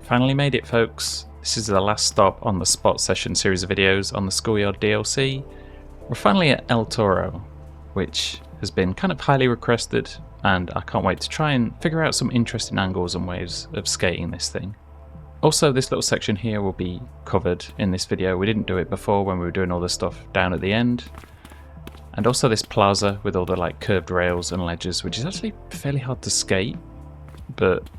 Finally made it, folks. This is the last stop on the Spot Session series of videos on the Schoolyard DLC. We're finally at El Toro, which has been kind of highly requested, and I can't wait to try and figure out some interesting angles and ways of skating this thing. Also, this little section here will be covered in this video. We didn't do it before when we were doing all the stuff down at the end. And also this plaza with all the like curved rails and ledges, which is actually fairly hard to skate, but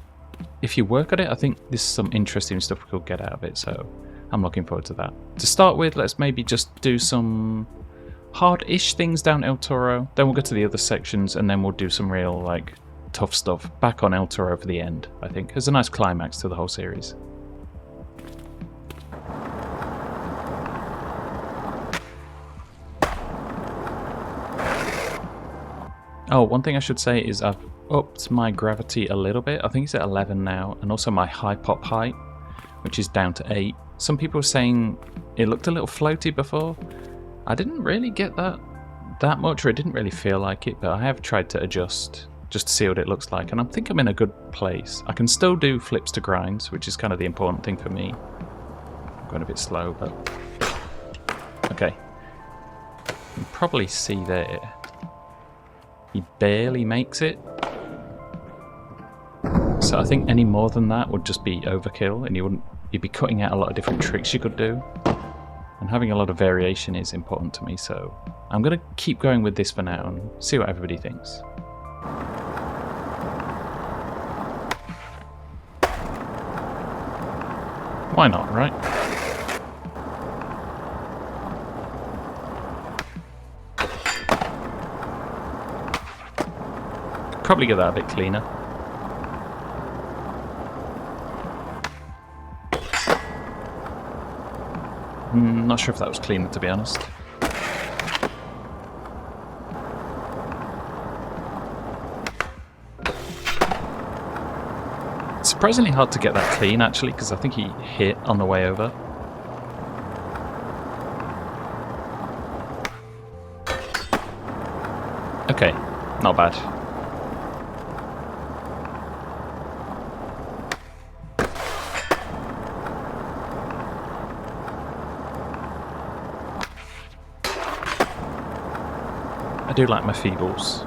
if you work at it, I think there's some interesting stuff we could get out of it, so I'm looking forward to that. To start with, let's maybe just do some hard-ish things down El Toro, then we'll go to the other sections, and then we'll do some real like tough stuff back on El Toro for the end, I think. There's a nice climax to the whole series. Oh, one thing I should say is I've upped my gravity a little bit. I think it's at 11 now, and also my high pop height, which is down to 8. Some people were saying it looked a little floaty before. I didn't really get that much, or it didn't really feel like it, but I have tried to adjust just to see what it looks like, and I think I'm in a good place. I can still do flips to grinds, which is kind of the important thing for me. I'm going a bit slow, but okay. You can probably see there. He barely makes it. So I think any more than that would just be overkill, and you'd be cutting out a lot of different tricks you could do. And having a lot of variation is important to me, so I'm going to keep going with this for now and see what everybody thinks. Why not, right? Probably get that a bit cleaner. Not sure if that was cleaner, to be honest. It's surprisingly hard to get that clean, actually, because I think he hit on the way over. Okay, not bad. I do like my feebles.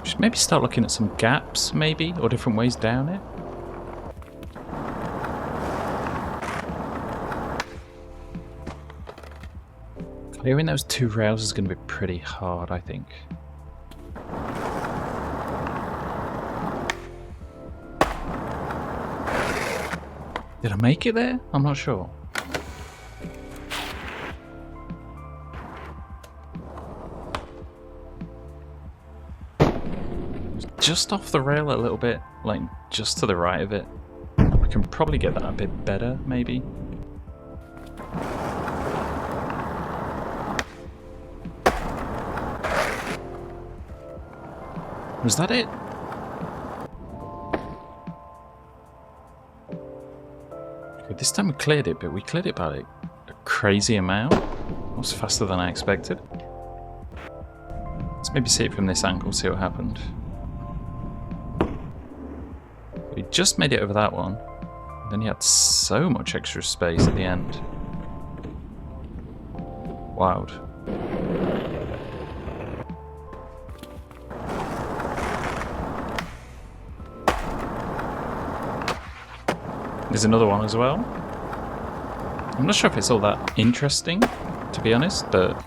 Should maybe start looking at some gaps, maybe, or different ways down it. Clearing those two rails is going to be pretty hard, I think. Did I make it there? I'm not sure. Just off the rail a little bit, like just to the right of it. I can probably get that a bit better, maybe. Was that it? Okay, this time we cleared it, but we cleared it by a crazy amount. It was faster than I expected. Let's maybe see it from this angle, see what happened. We just made it over that one. Then he had so much extra space at the end. Wild. There's another one as well. I'm not sure if it's all that interesting, to be honest, but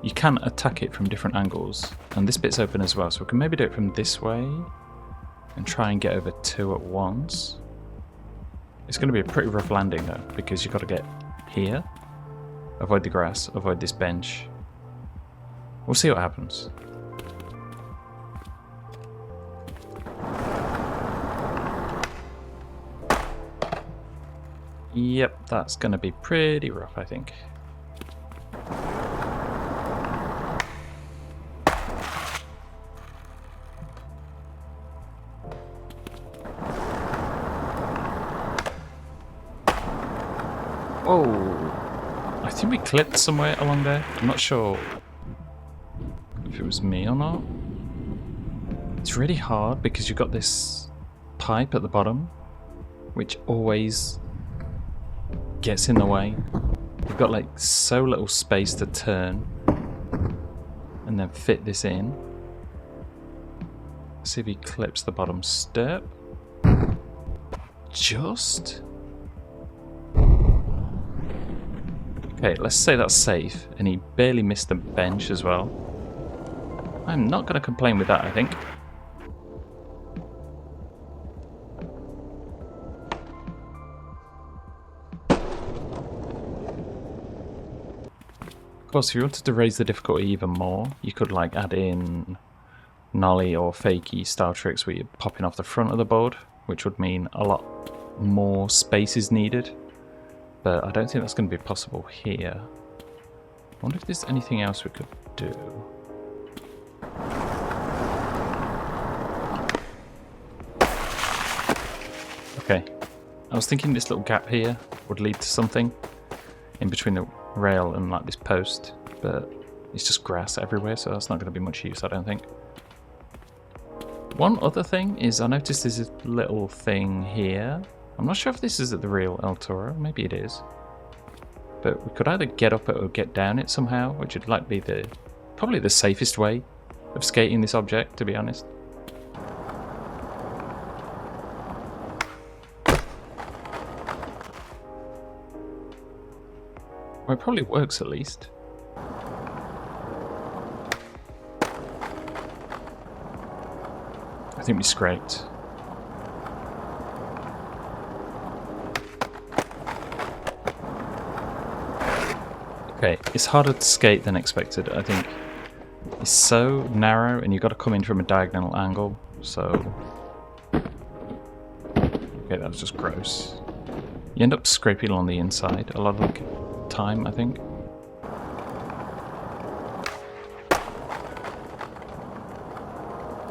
you can attack it from different angles. And this bit's open as well, so we can maybe do it from this way and try and get over two at once. It's going to be a pretty rough landing though, because you've got to get here, avoid the grass, avoid this bench. We'll see what happens. Yep, that's going to be pretty rough, I think. Whoa! I think we clipped somewhere along there. I'm not sure if it was me or not. It's really hard because you've got this pipe at the bottom, which always gets in the way. You've got like so little space to turn and then fit this in. Let's see if he clips the bottom step. Just. Okay, let's say that's safe, and he barely missed the bench as well. I'm not going to complain with that, I think. Of course, if you wanted to raise the difficulty even more, you could like add in nollie or fakey style tricks where you're popping off the front of the board, which would mean a lot more space is needed. But I don't think that's going to be possible here. I wonder if there's anything else we could do. Okay, I was thinking this little gap here would lead to something in between the rail and like this post, but it's just grass everywhere, so that's not going to be much use, I don't think. One other thing is I noticed there's a little thing here. I'm not sure if this is at the real El Toro, maybe it is. But we could either get up it or get down it somehow, which would like be probably the safest way of skating this object, to be honest. Well, it probably works at least. I think we scraped. Okay, it's harder to skate than expected, I think. It's so narrow and you've got to come in from a diagonal angle, so... Okay, that was just gross. You end up scraping on the inside a lot of the time, I think.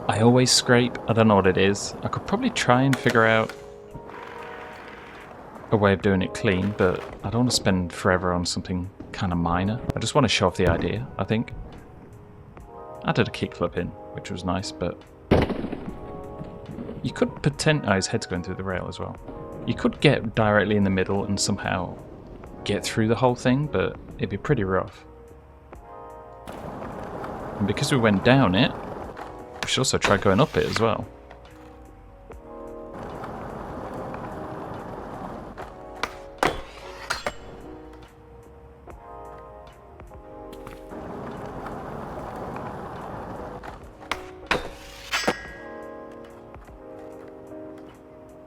I always scrape, I don't know what it is. I could probably try and figure out a way of doing it clean, but I don't want to spend forever on something kind of minor. I just want to show off the idea, I think. I did a kickflip in, which was nice, but you could pretend... Oh, his head's going through the rail as well. You could get directly in the middle and somehow get through the whole thing, but it'd be pretty rough. And because we went down it, we should also try going up it as well.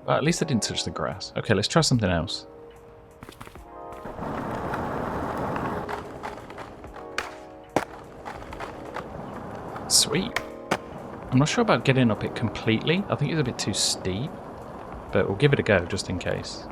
Well, at least I didn't touch the grass. Okay, let's try something else. Sweet. I'm not sure about getting up it completely. I think it's a bit too steep, but we'll give it a go just in case.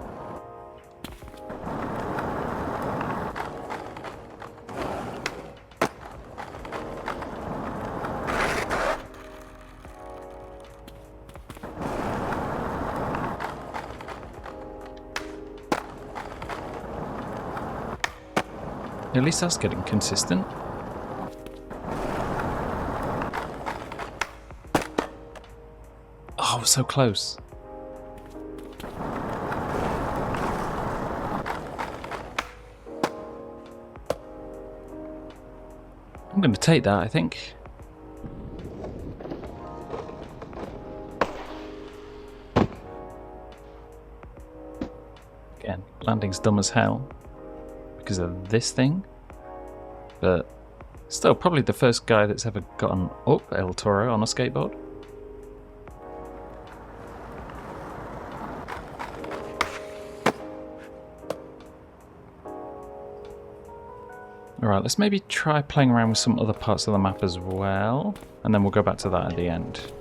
At least that's getting consistent. Oh, so close. I'm going to take that, I think. Again, landing's dumb as hell because of this thing, but still probably the first guy that's ever gotten up El Toro on a skateboard. Alright, let's maybe try playing around with some other parts of the map as well, and then we'll go back to that at the end.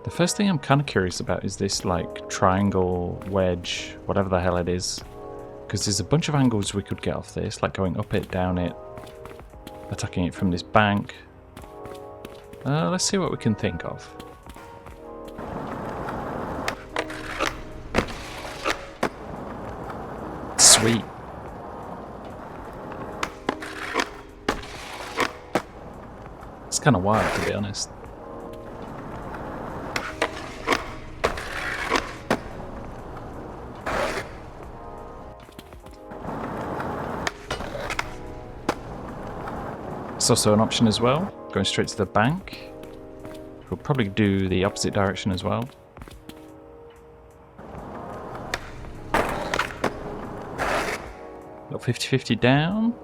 The first thing I'm kind of curious about is this like triangle, wedge, whatever the hell it is. Because there's a bunch of angles we could get off this, like going up it, down it, attacking it from this bank. Let's see what we can think of. Sweet. It's kind of wild, to be honest. It's also an option as well, going straight to the bank. We'll probably do the opposite direction as well. Got 50-50 down.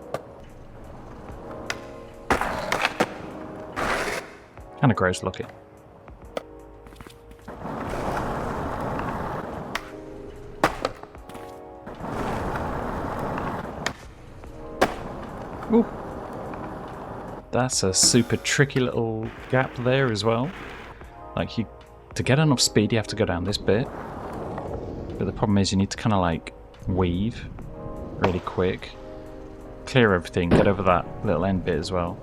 Kind of gross looking. Ooh. That's a super tricky little gap there as well. Like, to get enough speed you have to go down this bit. But the problem is you need to kind of like weave really quick. Clear everything, get over that little end bit as well.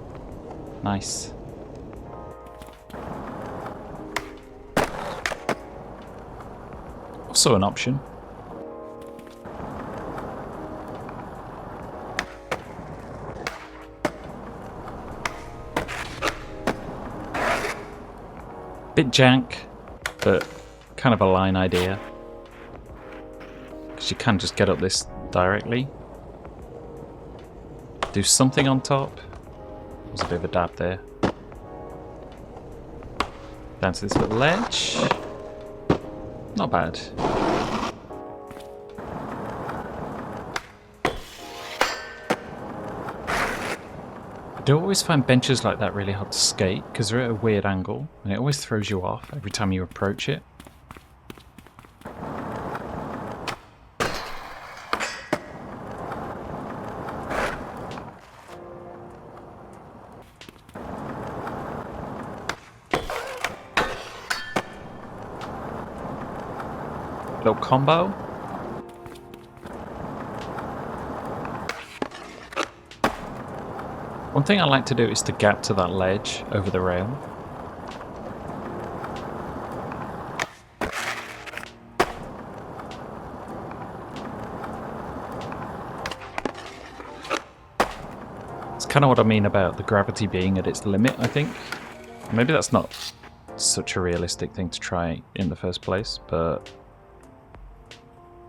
Nice. Also an option. Bit jank, but kind of a line idea. Because you can just get up this directly. Do something on top. There's a bit of a dab there. Down to this little ledge. Not bad. I do always find benches like that really hard to skate because they're at a weird angle and it always throws you off every time you approach it. Little combo. One thing I like to do is to gap to that ledge over the rail. It's kind of what I mean about the gravity being at its limit, I think. Maybe that's not such a realistic thing to try in the first place, but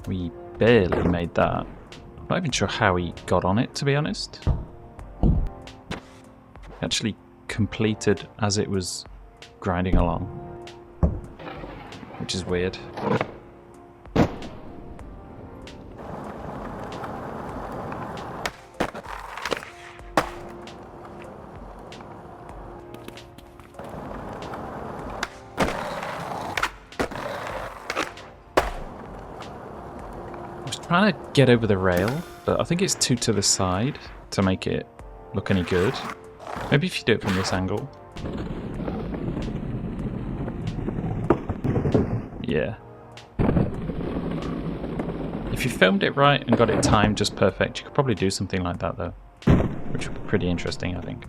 we barely made that. I'm not even sure how he got on it, to be honest. Actually completed as it was grinding along, which is weird. I was trying to get over the rail, but I think it's too to the side to make it look any good. Maybe if you do it from this angle. Yeah. If you filmed it right and got it timed just perfect, you could probably do something like that though. Which would be pretty interesting, I think.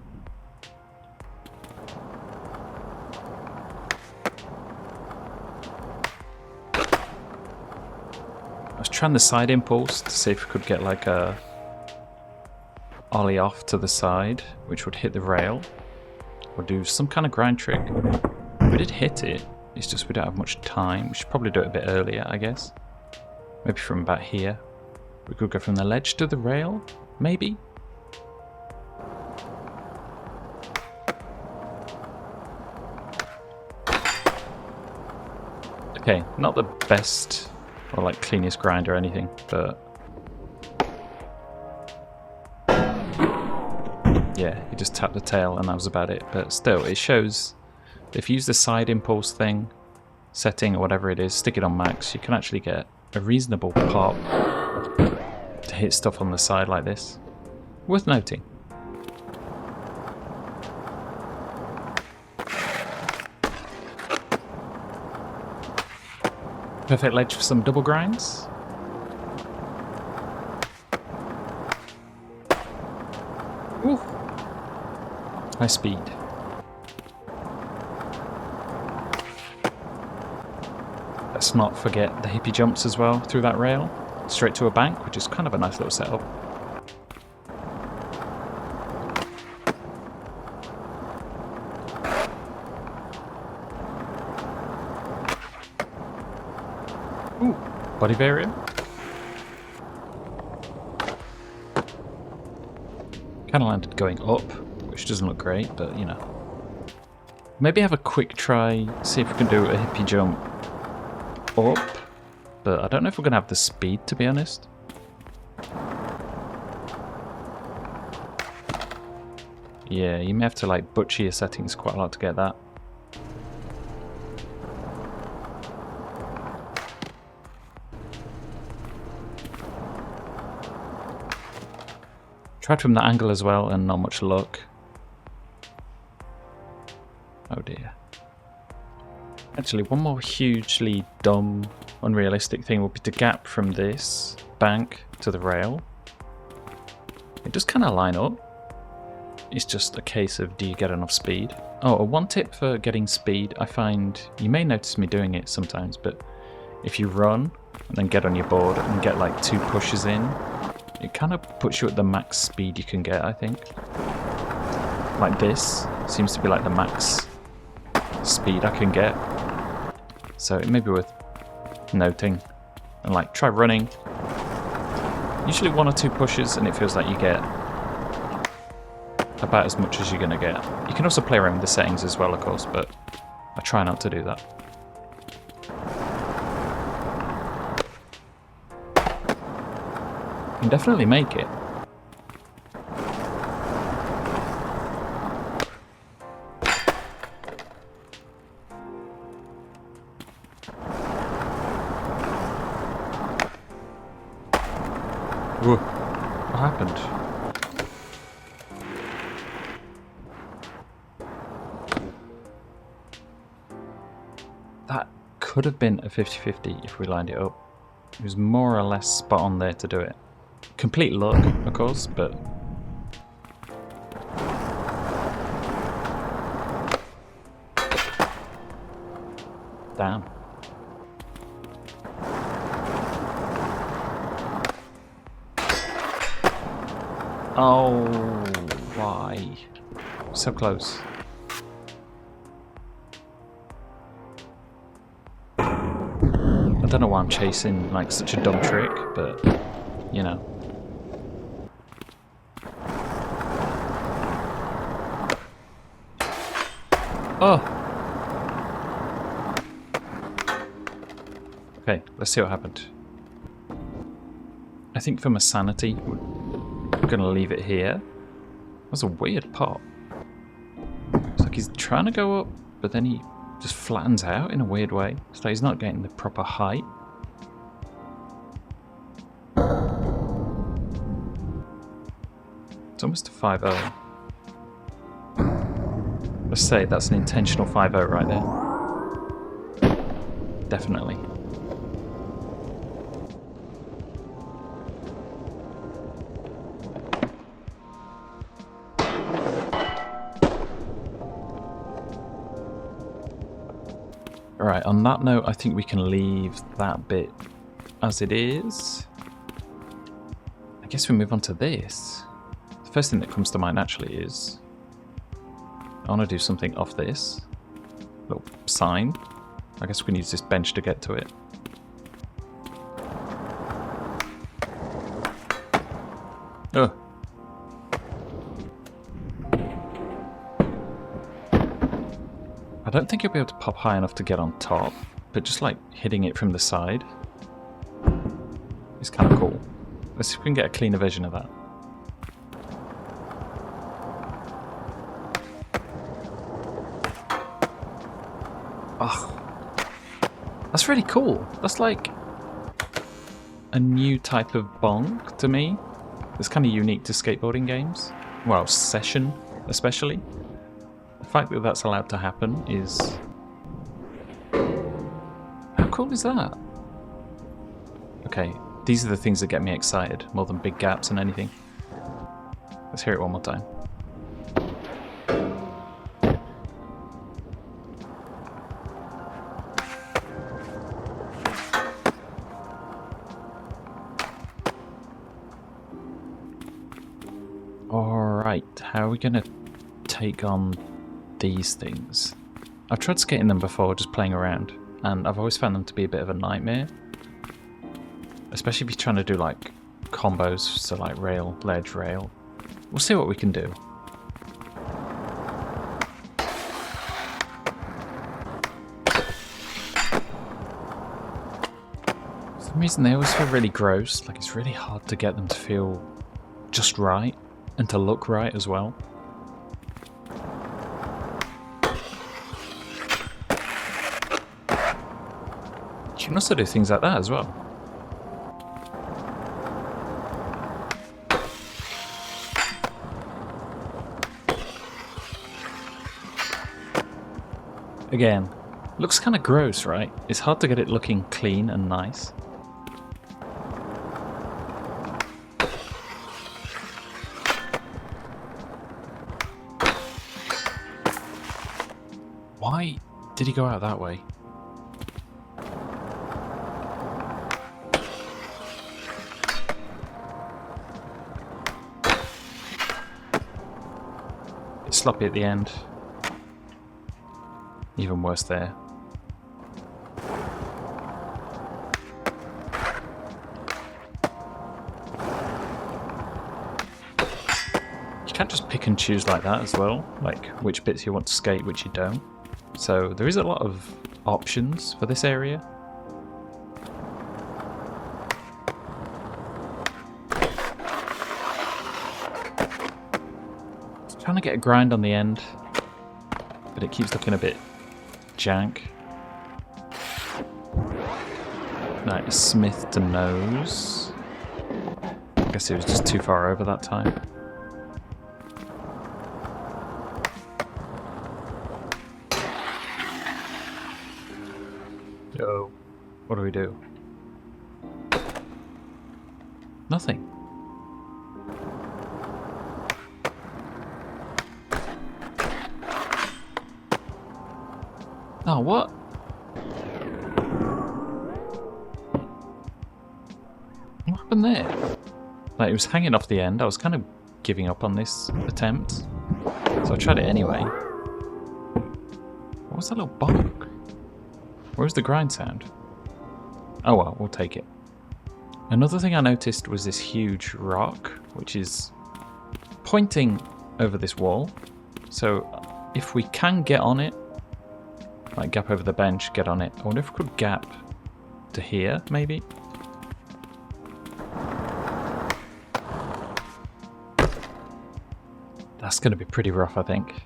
I was trying the side impulse to see if we could get like a ollie off to the side, which would hit the rail, or do some kind of grind trick. We did hit it, it's just we don't have much time. We should probably do it a bit earlier, I guess. Maybe from about here. We could go from the ledge to the rail, maybe? Okay, not the best or like cleanest grind or anything, but yeah, you just tap the tail and that was about it. But still, it shows if you use the side impulse thing, setting or whatever it is, stick it on max, you can actually get a reasonable pop to hit stuff on the side like this. Worth noting. Perfect ledge for some double grinds. Ooh. High speed. Let's not forget the hippie jumps as well through that rail. Straight to a bank, which is kind of a nice little setup. body variant. Kind of landed going up, which doesn't look great, but you know. Maybe have a quick try, see if we can do a hippie jump up, but I don't know if we're going to have the speed, to be honest. Yeah, you may have to like butcher your settings quite a lot to get that. Tried from that angle as well and not much luck. Oh dear. Actually, one more hugely dumb, unrealistic thing would be to gap from this bank to the rail. It does kind of line up. It's just a case of, do you get enough speed? Oh, one tip for getting speed, I find, you may notice me doing it sometimes, but if you run and then get on your board and get like 2 pushes in, it kind of puts you at the max speed you can get, I think. Like this seems to be like the max speed I can get. So it may be worth noting. And like try running. Usually 1 or 2 pushes and it feels like you get about as much as you're going to get. You can also play around with the settings as well, of course, but I try not to do that. You can definitely make it. Whoa. What happened? That could have been a 50-50 if we lined it up. It was more or less spot on there to do it. Complete luck, of course, but... Damn. Oh, why? So close. I don't know why I'm chasing like such a dumb trick, but you know. Oh! Okay, let's see what happened. I think for my sanity, we're gonna leave it here. That's a weird pop. It's like he's trying to go up, but then he just flattens out in a weird way. It's like he's not getting the proper height. It's almost a 5-0. Let's say that's an intentional 5-0 right there. Definitely. Alright, on that note, I think we can leave that bit as it is. I guess we move on to this. The first thing that comes to mind actually is I want to do something off this little sign. I guess we can use this bench to get to it. Oh. I don't think you'll be able to pop high enough to get on top, but just like hitting it from the side is kind of cool. Let's see if we can get a cleaner version of that. Oh, that's really cool. That's like a new type of bonk to me. It's kind of unique to skateboarding games. Well, session especially. The fact that that's allowed to happen is... How cool is that? Okay, these are the things that get me excited, more than big gaps and anything. Let's hear it one more time. Alright, how are we going to take on these things? I've tried skating them before, just playing around, and I've always found them to be a bit of a nightmare. especially if you're trying to do like combos, so like rail, ledge, rail. We'll see what we can do. For some reason they always feel really gross, like it's really hard to get them to feel just right and to look right as well. You can also do things like that as well. Again, looks kind of gross, right? It's hard to get it looking clean and nice. Why did he go out that way? It's sloppy at the end. Even worse there. You can't just pick and choose like that as well, like which bits you want to skate, which you don't. So there is a lot of options for this area. Trying to get a grind on the end, but it keeps looking a bit jank. Right, Smith to nose. I guess it was just too far over that time. Yo, what do we do? Nothing. Oh, what? What happened there? Like, it was hanging off the end. I was kind of giving up on this attempt. So I tried it anyway. What was that little bonk? Where's the grind sound? Oh well, we'll take it. Another thing I noticed was this huge rock, which is pointing over this wall. So if we can get on it, like gap over the bench, get on it. I wonder if we could gap to here, maybe? That's going to be pretty rough, I think.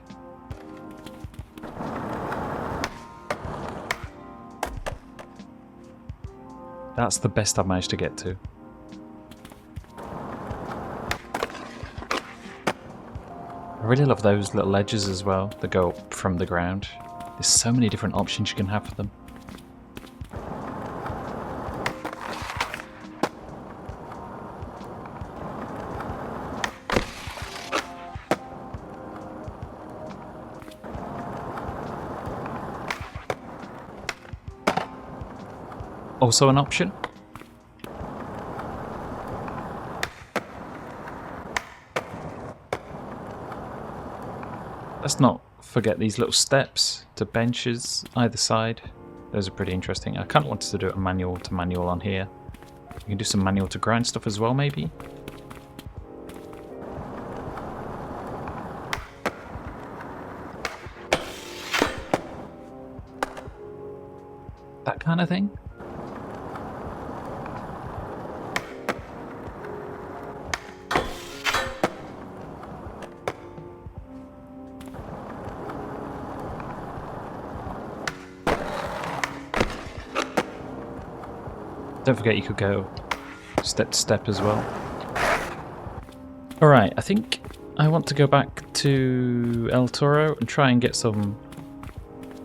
That's the best I've managed to get to. I really love those little ledges as well that go up from the ground. There's so many different options you can have for them. Also an option. Let's not forget these little steps to benches either side. Those are pretty interesting. I kind of wanted to do a manual to manual on here. You can do some manual to grind stuff as well, maybe. That kind of thing. Don't forget you could go step to step as well. Alright, I think I want to go back to El Toro and try and get some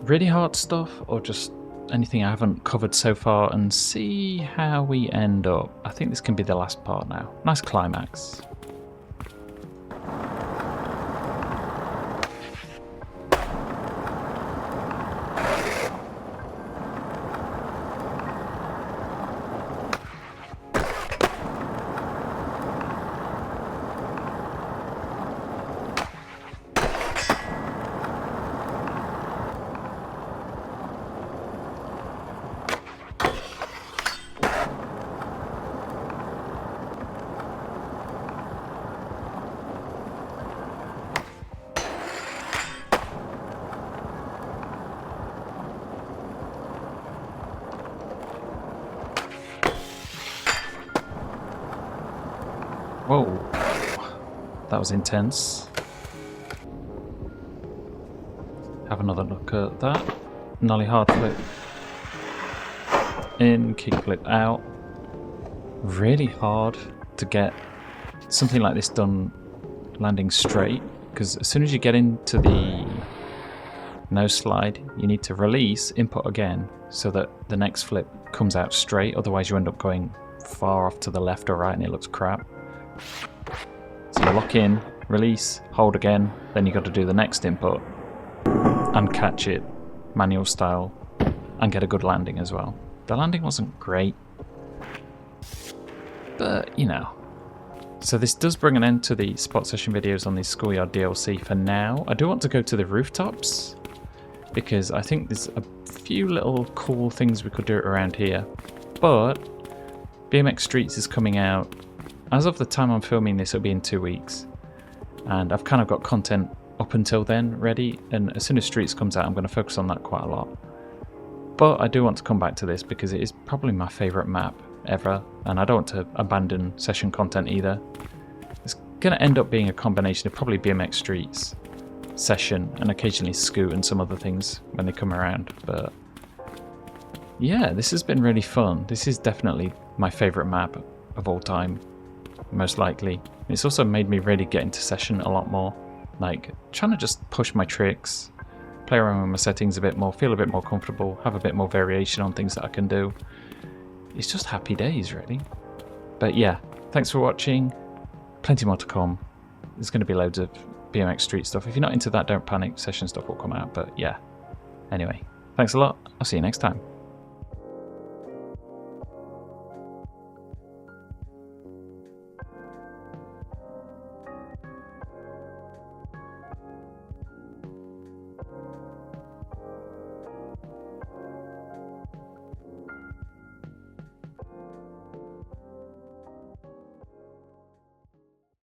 really hard stuff or just anything I haven't covered so far and see how we end up. I think this can be the last part now. Nice climax. Whoa, that was intense. Have another look at that. Nollie hard flip in, kick flip out. Really hard to get something like this done landing straight, because as soon as you get into the nose slide, you need to release, input again, so that the next flip comes out straight. Otherwise you end up going far off to the left or right and it looks crap. So you lock in, release, hold again, then you got to do the next input and catch it manual style and get a good landing as well. The landing wasn't great, but you know. So this does bring an end to the spot session videos on the Schoolyard DLC for now. I do want to go to the rooftops, because I think there's a few little cool things we could do around here. But BMX Streets is coming out. As of the time I'm filming this, it'll be in 2 weeks. And I've kind of got content up until then ready. And as soon as Streets comes out, I'm going to focus on that quite a lot. But I do want to come back to this because it is probably my favourite map ever. And I don't want to abandon session content either. It's going to end up being a combination of probably BMX Streets, session, and occasionally Scoot and some other things when they come around. But yeah, this has been really fun. This is definitely my favourite map of all time, most likely. It's also made me really get into session a lot more, like trying to just push my tricks, play around with my settings a bit more, feel a bit more comfortable, have a bit more variation on things that I can do. It's just happy days, really. But yeah, thanks for watching. Plenty more to come. There's going to be loads of BMX Street stuff. If you're not into that, don't panic. Session stuff will come out. But yeah. Anyway, thanks a lot. I'll see you next time.